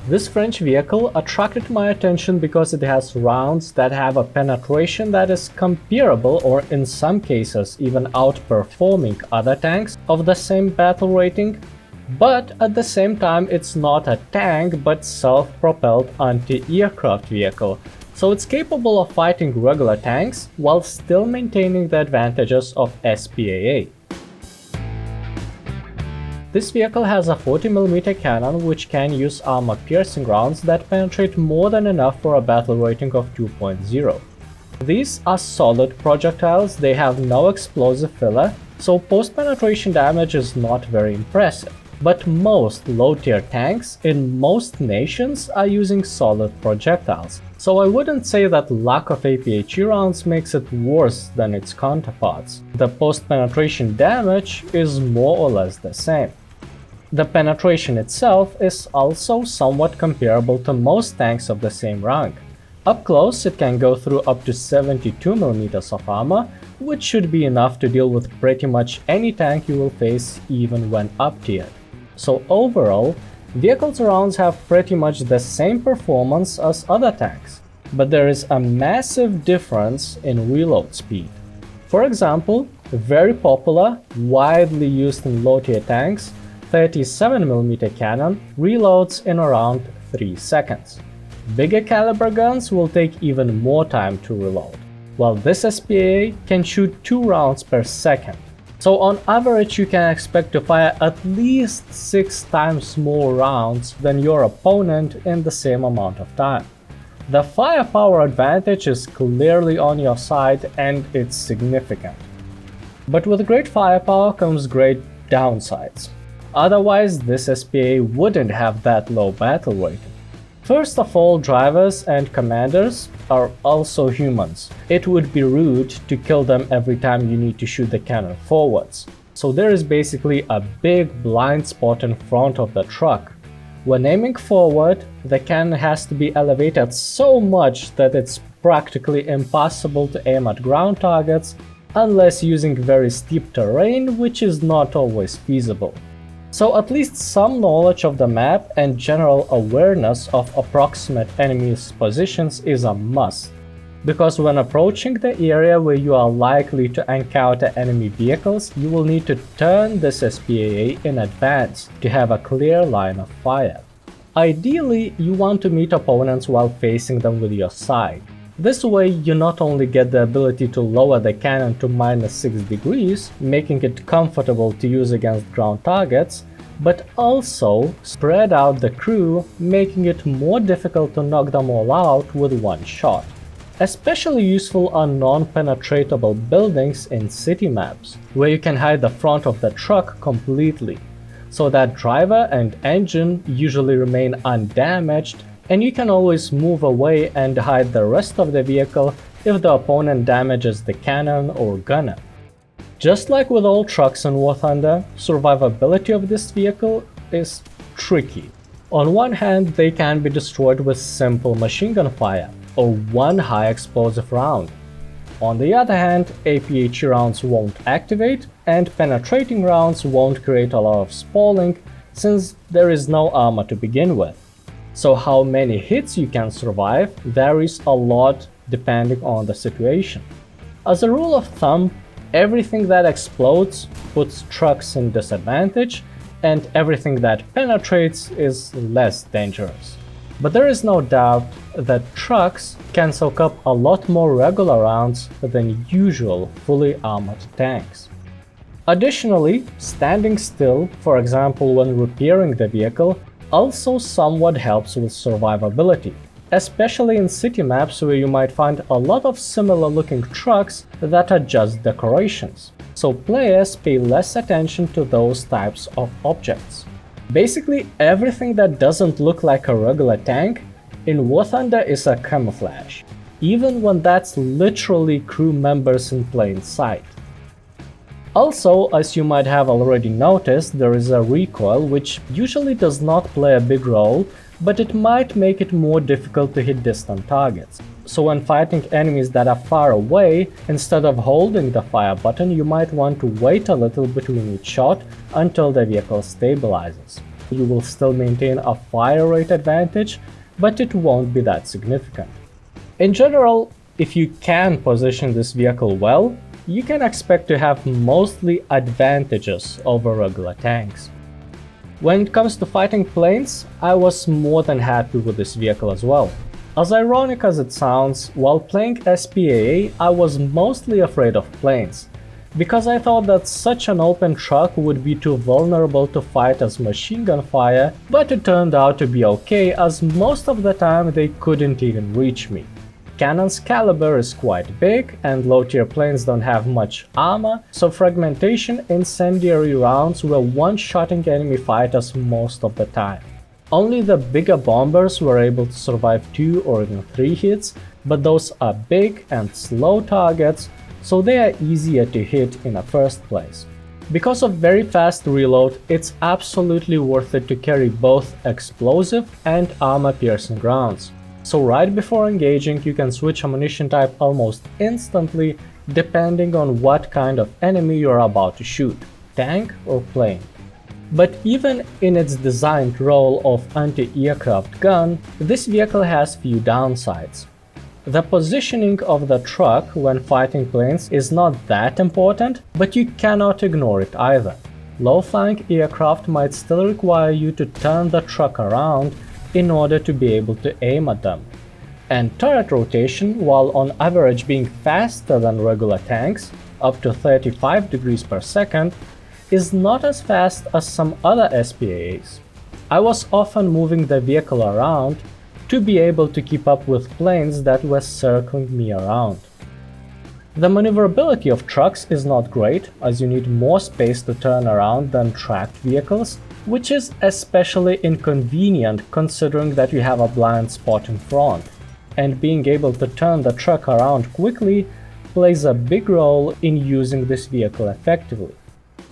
This French vehicle attracted my attention because it has rounds that have a penetration that is comparable or in some cases even outperforming other tanks of the same battle rating, but at the same time it's not a tank but self-propelled anti-aircraft vehicle, so it's capable of fighting regular tanks while still maintaining the advantages of SPAA. This vehicle has a 40mm cannon which can use armor-piercing rounds that penetrate more than enough for a battle rating of 2.0. These are solid projectiles, they have no explosive filler, so post-penetration damage is not very impressive. But most low-tier tanks in most nations are using solid projectiles, so I wouldn't say that lack of APHE rounds makes it worse than its counterparts. The post-penetration damage is more or less the same. The penetration itself is also somewhat comparable to most tanks of the same rank. Up close it can go through up to 72mm of armor, which should be enough to deal with pretty much any tank you will face even when up-tiered. So overall, vehicle's rounds have pretty much the same performance as other tanks, but there is a massive difference in reload speed. For example, very popular, widely used in low-tier tanks, 37mm cannon reloads in around 3 seconds. Bigger caliber guns will take even more time to reload, while this SPAA can shoot 2 rounds per second. So on average you can expect to fire at least 6 times more rounds than your opponent in the same amount of time. The firepower advantage is clearly on your side and it's significant. But with great firepower comes great downsides. Otherwise, this SPAA wouldn't have that low battle rating. First of all, drivers and commanders are also humans. It would be rude to kill them every time you need to shoot the cannon forwards. So there is basically a big blind spot in front of the truck. When aiming forward, the cannon has to be elevated so much that it's practically impossible to aim at ground targets unless using very steep terrain, which is not always feasible. So at least some knowledge of the map and general awareness of approximate enemies' positions is a must, because when approaching the area where you are likely to encounter enemy vehicles, you will need to turn this SPAA in advance to have a clear line of fire. Ideally, you want to meet opponents while facing them with your side. This way you not only get the ability to lower the cannon to -6 degrees, making it comfortable to use against ground targets, but also spread out the crew, making it more difficult to knock them all out with one shot. Especially useful are non-penetratable buildings in city maps, where you can hide the front of the truck completely, so that driver and engine usually remain undamaged, and you can always move away and hide the rest of the vehicle if the opponent damages the cannon or gunner. Just like with all trucks in War Thunder, survivability of this vehicle is tricky. On one hand, they can be destroyed with simple machine gun fire, or one high explosive round. On the other hand, APHE rounds won't activate, and penetrating rounds won't create a lot of spalling, since there is no armor to begin with. So how many hits you can survive varies a lot depending on the situation. As a rule of thumb, everything that explodes puts trucks in disadvantage, and everything that penetrates is less dangerous. But there is no doubt that trucks can soak up a lot more regular rounds than usual fully armored tanks. Additionally, standing still, for example when repairing the vehicle, also somewhat helps with survivability, especially in city maps where you might find a lot of similar looking trucks that are just decorations, so players pay less attention to those types of objects. Basically everything that doesn't look like a regular tank in War Thunder is a camouflage, even when that's literally crew members in plain sight. Also, as you might have already noticed, there is a recoil which usually does not play a big role, but it might make it more difficult to hit distant targets. So when fighting enemies that are far away, instead of holding the fire button, you might want to wait a little between each shot until the vehicle stabilizes. you will still maintain a fire rate advantage, but it won't be that significant. In general, if you can position this vehicle well, you can expect to have mostly advantages over regular tanks. When it comes to fighting planes, I was more than happy with this vehicle as well. As ironic as it sounds, while playing SPAA, I was mostly afraid of planes, because I thought that such an open truck would be too vulnerable to fight as machine gun fire, but it turned out to be okay, as most of the time they couldn't even reach me. Cannon's caliber is quite big, and low-tier planes don't have much armor, so fragmentation incendiary rounds were one-shotting enemy fighters most of the time. Only the bigger bombers were able to survive 2 or even 3 hits, but those are big and slow targets, so they are easier to hit in the first place. Because of very fast reload, it's absolutely worth it to carry both explosive and armor-piercing rounds. So right before engaging, you can switch ammunition type almost instantly depending on what kind of enemy you're about to shoot, tank or plane. But even in its designed role of anti-aircraft gun, this vehicle has few downsides. The positioning of the truck when fighting planes is not that important, but you cannot ignore it either. Low-flying aircraft might still require you to turn the truck around in order to be able to aim at them. And turret rotation, while on average being faster than regular tanks, up to 35 degrees per second, is not as fast as some other SPAAs. I was often moving the vehicle around to be able to keep up with planes that were circling me around. The maneuverability of trucks is not great, as you need more space to turn around than tracked vehicles, which is especially inconvenient considering that you have a blind spot in front, and being able to turn the truck around quickly plays a big role in using this vehicle effectively.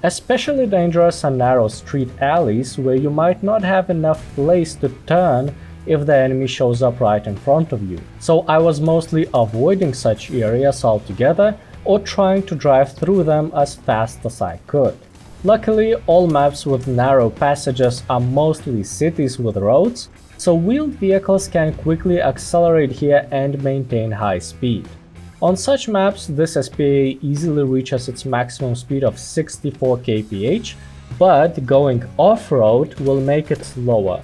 Especially dangerous are narrow street alleys where you might not have enough place to turn if the enemy shows up right in front of you, so I was mostly avoiding such areas altogether or trying to drive through them as fast as I could. Luckily, all maps with narrow passages are mostly cities with roads, so wheeled vehicles can quickly accelerate here and maintain high speed. On such maps, this SPAA easily reaches its maximum speed of 64 kph, but going off-road will make it slower.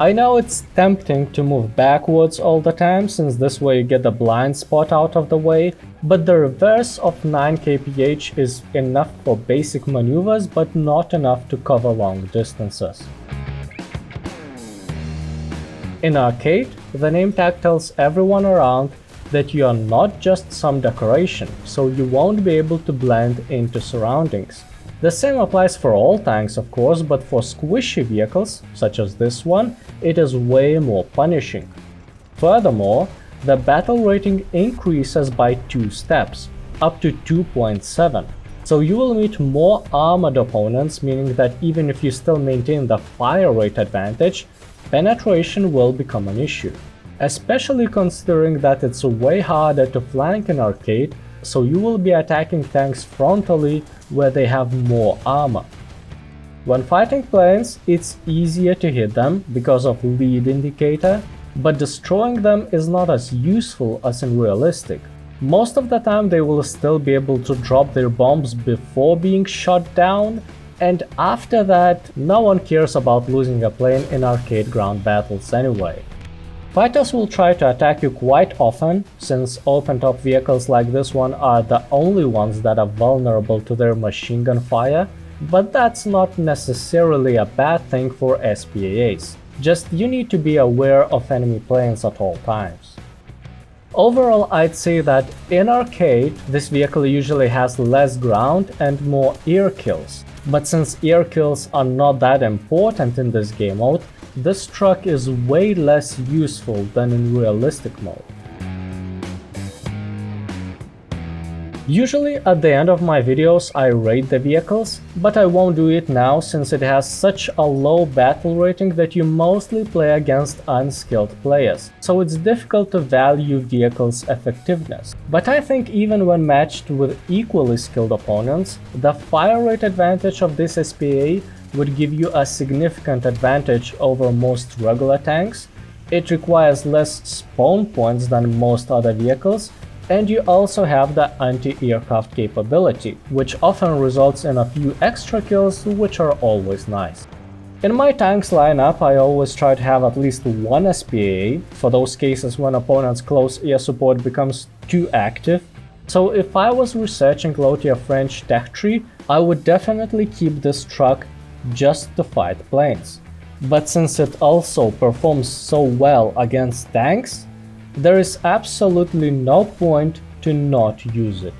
I know it's tempting to move backwards all the time, since this way you get the blind spot out of the way, but the reverse of 9 kph is enough for basic maneuvers, but not enough to cover long distances. In arcade, the name tag tells everyone around that you are not just some decoration, so you won't be able to blend into surroundings. The same applies for all tanks, of course, but for squishy vehicles, such as this one, it is way more punishing. Furthermore, the battle rating increases by 2 steps, up to 2.7, so you will meet more armored opponents, meaning that even if you still maintain the fire rate advantage, penetration will become an issue. Especially considering that it's way harder to flank in arcade, so you will be attacking tanks frontally where they have more armor. When fighting planes, it's easier to hit them because of lead indicator, but destroying them is not as useful as in realistic. Most of the time they will still be able to drop their bombs before being shot down, and after that, no one cares about losing a plane in arcade ground battles anyway. Fighters will try to attack you quite often, since open-top vehicles like this one are the only ones that are vulnerable to their machine gun fire, but that's not necessarily a bad thing for SPAAs. Just you need to be aware of enemy planes at all times. Overall, I'd say that in arcade, this vehicle usually has less ground and more air kills, but since air kills are not that important in this game mode, this truck is way less useful than in realistic mode. Usually at the end of my videos I rate the vehicles, but I won't do it now since it has such a low battle rating that you mostly play against unskilled players, so it's difficult to value vehicles' effectiveness. But I think even when matched with equally skilled opponents, the fire rate advantage of this SPAA would give you a significant advantage over most regular tanks. It requires less spawn points than most other vehicles, and you also have the anti-aircraft capability, which often results in a few extra kills, which are always nice. In my tanks lineup, I always try to have at least one SPAA, for those cases when opponent's close air support becomes too active. So if I was researching low-tier French tech tree, I would definitely keep this truck just to fight planes. But since it also performs so well against tanks, there is absolutely no point to not use it.